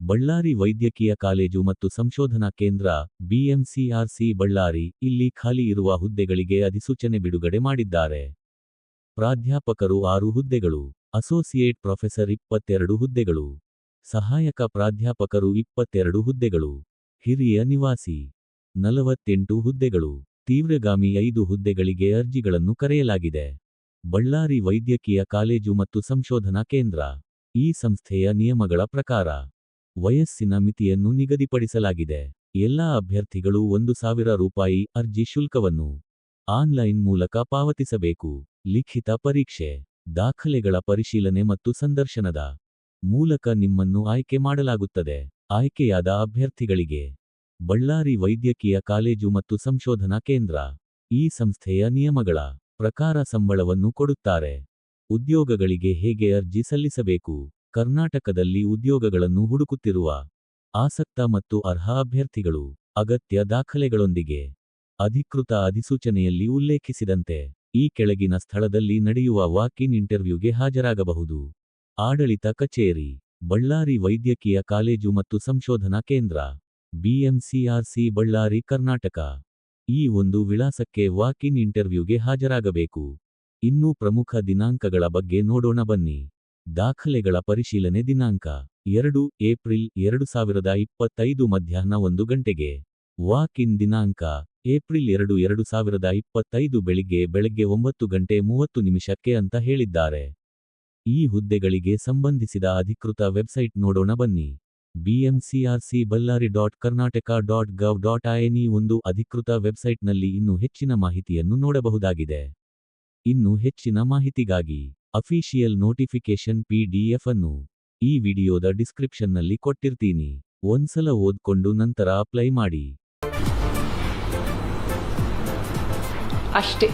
ಬಳ್ಳಾರಿ ವೈದ್ಯಕೀಯ ಕಾಲೇಜು ಮತ್ತು ಸಂಶೋಧನಾ ಕೇಂದ್ರ BMCRC ಬಳ್ಳಾರಿ ಇಲ್ಲಿ ಖಾಲಿ ಇರುವ ಹುದ್ದೆಗಳಿಗೆ ಅಧಿಸೂಚನೆ ಬಿಡುಗಡೆ ಮಾಡಿದ್ದಾರೆ. ಪ್ರಾಧ್ಯಾಪಕರು 6 ಹುದ್ದೆಗಳು, ಅಸೋಸಿಯೇಟ್ ಪ್ರೊಫೆಸರ್ 22 ಹುದ್ದೆಗಳು, ಸಹಾಯಕ ಪ್ರಾಧ್ಯಾಪಕರು 22 ಹುದ್ದೆಗಳು, ಹಿರಿಯ ನಿವಾಸಿ 48 ಹುದ್ದೆಗಳು, ತೀವ್ರಗಾಮಿ 5 ಹುದ್ದೆಗಳಿಗೆ ಅರ್ಜಿಗಳನ್ನು ಕರೆಯಲಾಗಿದೆ. ಬಳ್ಳಾರಿ ವೈದ್ಯಕೀಯ ಕಾಲೇಜು ಮತ್ತು ಸಂಶೋಧನಾ ಕೇಂದ್ರ. ಈ ಸಂಸ್ಥೆಯ ನಿಯಮಗಳ ಪ್ರಕಾರ ವಯಸ್ಸಿನ ಮಿತಿಯನ್ನು ನಿಗದಿಪಡಿಸಲಾಗಿದೆ. ಎಲ್ಲಾ ಅಭ್ಯರ್ಥಿಗಳು 1,000 ರೂಪಾಯಿ ಅರ್ಜಿ ಶುಲ್ಕವನ್ನು ಆನ್ಲೈನ್ ಮೂಲಕ ಪಾವತಿಸಬೇಕು. ಲಿಖಿತ ಪರೀಕ್ಷೆ, ದಾಖಲೆಗಳ ಪರಿಶೀಲನೆ ಮತ್ತು ಸಂದರ್ಶನದ ಮೂಲಕ ನಿಮ್ಮನ್ನು ಆಯ್ಕೆ ಮಾಡಲಾಗುತ್ತದೆ. ಆಯ್ಕೆಯಾದ ಅಭ್ಯರ್ಥಿಗಳಿಗೆ ಬಳ್ಳಾರಿ ವೈದ್ಯಕೀಯ ಕಾಲೇಜು ಮತ್ತು ಸಂಶೋಧನಾ ಕೇಂದ್ರ ಈ ಸಂಸ್ಥೆಯ ನಿಯಮಗಳ ಪ್ರಕಾರ ಸಂಬಳವನ್ನು ಕೊಡುತ್ತಾರೆ. ಉದ್ಯೋಗಗಳಿಗೆ ಹೇಗೆ ಅರ್ಜಿ ಸಲ್ಲಿಸಬೇಕು? ಕರ್ನಾಟಕದಲ್ಲಿ ಉದ್ಯೋಗಗಳನ್ನು ಹುಡುಕುತ್ತಿರುವ ಆಸಕ್ತ ಮತ್ತು ಅರ್ಹ ಅಭ್ಯರ್ಥಿಗಳು ಅಗತ್ಯ ದಾಖಲೆಗಳೊಂದಿಗೆ ಅಧಿಕೃತ ಅಧಿಸೂಚನೆಯಲ್ಲಿ ಉಲ್ಲೇಖಿಸಿದಂತೆ ಈ ಕೆಳಗಿನ ಸ್ಥಳದಲ್ಲಿ ನಡೆಯುವ ವಾಕ್-ಇನ್ ಇಂಟರ್ವ್ಯೂಗೆ ಹಾಜರಾಗಬಹುದು. ಆಡಳಿತ ಕಚೇರಿ, ಬಳ್ಳಾರಿ ವೈದ್ಯಕೀಯ ಕಾಲೇಜು ಮತ್ತು ಸಂಶೋಧನಾ ಕೇಂದ್ರ, BMCRC ಬಳ್ಳಾರಿ ಕರ್ನಾಟಕ. ಈ ಒಂದು ವಿಳಾಸಕ್ಕೆ ವಾಕ್-ಇನ್ ಇಂಟರ್ವ್ಯೂಗೆ ಹಾಜರಾಗಬೇಕು. ಇನ್ನೂ ಪ್ರಮುಖ ದಿನಾಂಕಗಳ ಬಗ್ಗೆ ನೋಡೋಣ ಬನ್ನಿ. ದಾಖಲೆಗಳ ಪರಿಶೀಲನೆ ದಿನಾಂಕ 2 ಏಪ್ರಿಲ್ 2025 ಮಧ್ಯಾಹ್ನ 1 ಗಂಟೆಗೆ. ವಾಕ್-ಇನ್ ದಿನಾಂಕ ಏಪ್ರಿಲ್ 2, 2025 ಬೆಳಿಗ್ಗೆ 9 ಗಂಟೆ 30 ನಿಮಿಷಕ್ಕೆ ಅಂತ ಹೇಳಿದ್ದಾರೆ. ಈ ಹುದ್ದೆಗಳಿಗೆ ಸಂಬಂಧಿಸಿದ ಅಧಿಕೃತ ವೆಬ್ಸೈಟ್ ನೋಡೋಣ ಬನ್ನಿ. bmcrcballari.karnataka.gov.in ಈ ಒಂದು ಅಧಿಕೃತ ವೆಬ್ಸೈಟ್ನಲ್ಲಿ ಇನ್ನೂ ಹೆಚ್ಚಿನ ಮಾಹಿತಿಯನ್ನು ನೋಡಬಹುದಾಗಿದೆ. ಇನ್ನು ಹೆಚ್ಚಿನ ಮಾಹಿತಿಗಾಗಿ ಅಫಿಷಿಯಲ್ ನೋಟಿಫಿಕೇಶನ್ PDF ಅನ್ನು ಈ ವಿಡಿಯೋದ ಡಿಸ್ಕ್ರಿಪ್ಷನ್ನಲ್ಲಿ ಕೊಟ್ಟಿರ್ತೀನಿ. ಒಂದ್ಸಲ ಓದ್ಕೊಂಡು ನಂತರ ಅಪ್ಲೈ ಮಾಡಿ. ಅಷ್ಟೇ.